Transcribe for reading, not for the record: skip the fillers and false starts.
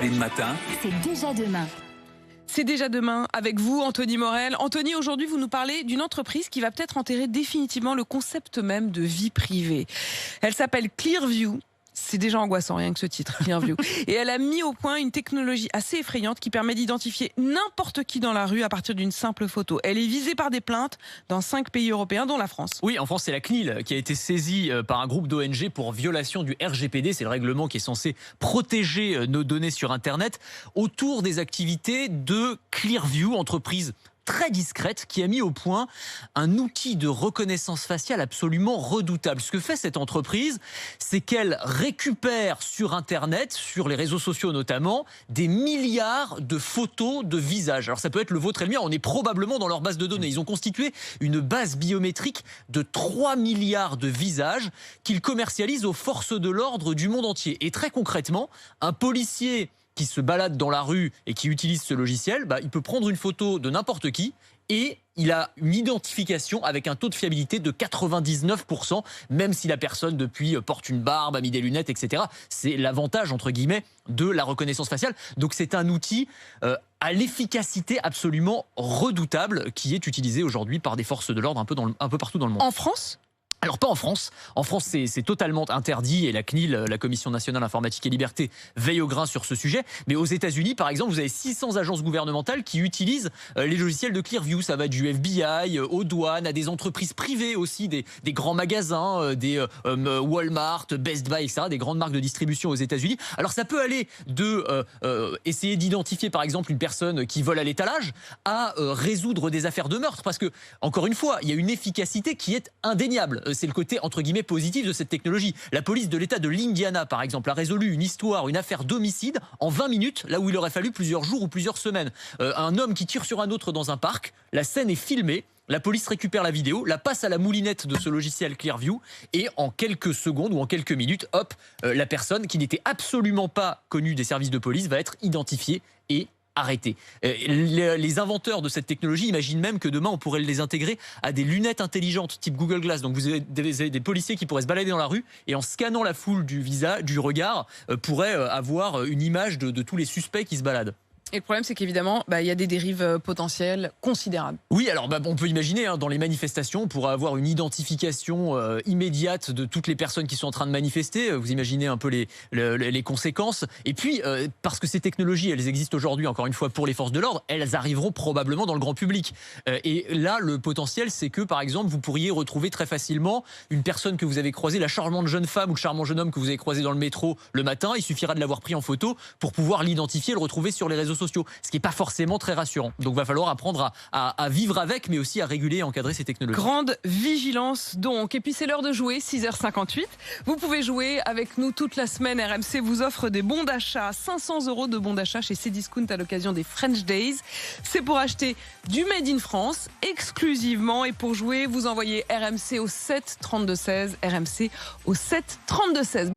Le matin. C'est déjà demain. C'est déjà demain avec vous, Anthony Morel. Anthony, aujourd'hui, vous nous parlez d'une entreprise qui va peut-être enterrer définitivement le concept même de vie privée. Elle s'appelle Clearview. C'est déjà angoissant, rien que ce titre, Clearview. Et elle a mis au point une technologie assez effrayante qui permet d'identifier n'importe qui dans la rue à partir d'une simple photo. Elle est visée par des plaintes dans 5 pays européens, dont la France. Oui, en France, c'est la CNIL qui a été saisie par un groupe d'ONG pour violation du RGPD. C'est le règlement qui est censé protéger nos données sur Internet autour des activités de Clearview, entreprise très discrète qui a mis au point un outil de reconnaissance faciale absolument redoutable. Ce que fait cette entreprise, c'est qu'elle récupère sur Internet, sur les réseaux sociaux notamment, des milliards de photos de visages. Alors ça peut être le vôtre et le mien, on est probablement dans leur base de données. Ils ont constitué une base biométrique de 3 milliards de visages qu'ils commercialisent aux forces de l'ordre du monde entier. Et très concrètement, un policier qui se balade dans la rue et qui utilise ce logiciel, il peut prendre une photo de n'importe qui et il a une identification avec un taux de fiabilité de 99%, même si la personne depuis porte une barbe, a mis des lunettes, etc. C'est l'avantage, entre guillemets, de la reconnaissance faciale. Donc c'est un outil à l'efficacité absolument redoutable qui est utilisé aujourd'hui par des forces de l'ordre un peu partout dans le monde. En France ? Alors pas en France. En France, c'est totalement interdit et la CNIL, la Commission nationale informatique et liberté, veille au grain sur ce sujet. Mais aux États-Unis, par exemple, vous avez 600 agences gouvernementales qui utilisent les logiciels de Clearview. Ça va du FBI aux douanes, à des entreprises privées aussi, des grands magasins, des Walmart, Best Buy, etc., des grandes marques de distribution aux États-Unis. Alors ça peut aller de essayer d'identifier, par exemple, une personne qui vole à l'étalage, à résoudre des affaires de meurtre. Parce que, encore une fois, il y a une efficacité qui est indéniable. C'est le côté, entre guillemets, positif de cette technologie. La police de l'État de l'Indiana, par exemple, a résolu une affaire d'homicide en 20 minutes, là où il aurait fallu plusieurs jours ou plusieurs semaines. Un homme qui tire sur un autre dans un parc, la scène est filmée, la police récupère la vidéo, la passe à la moulinette de ce logiciel Clearview, et en quelques secondes ou en quelques minutes, hop, la personne qui n'était absolument pas connue des services de police va être identifiée et arrêter. Les inventeurs de cette technologie imaginent même que demain on pourrait les intégrer à des lunettes intelligentes type Google Glass. Donc vous avez des policiers qui pourraient se balader dans la rue et en scannant la foule du visage, du regard, pourraient avoir une image de tous les suspects qui se baladent. Et le problème, c'est qu'évidemment, il y a des dérives potentielles considérables. Oui, alors on peut imaginer, dans les manifestations, on pourra avoir une identification immédiate de toutes les personnes qui sont en train de manifester. Vous imaginez un peu les conséquences. Et puis, parce que ces technologies, elles existent aujourd'hui, encore une fois, pour les forces de l'ordre, elles arriveront probablement dans le grand public. Et là, le potentiel, c'est que, par exemple, vous pourriez retrouver très facilement une personne que vous avez croisée, la charmante jeune femme ou le charmant jeune homme que vous avez croisé dans le métro le matin. Il suffira de l'avoir pris en photo pour pouvoir l'identifier et le retrouver sur les réseaux sociaux, ce qui n'est pas forcément très rassurant. Donc il va falloir apprendre à vivre avec, mais aussi à réguler et encadrer ces technologies. Grande vigilance donc. Et puis c'est l'heure de jouer, 6h58. Vous pouvez jouer avec nous toute la semaine. RMC vous offre des bons d'achat, 500 € de bons d'achat chez Cdiscount à l'occasion des French Days. C'est pour acheter du Made in France exclusivement. Et pour jouer, vous envoyez RMC au 7 32 16, RMC au 7 32 16.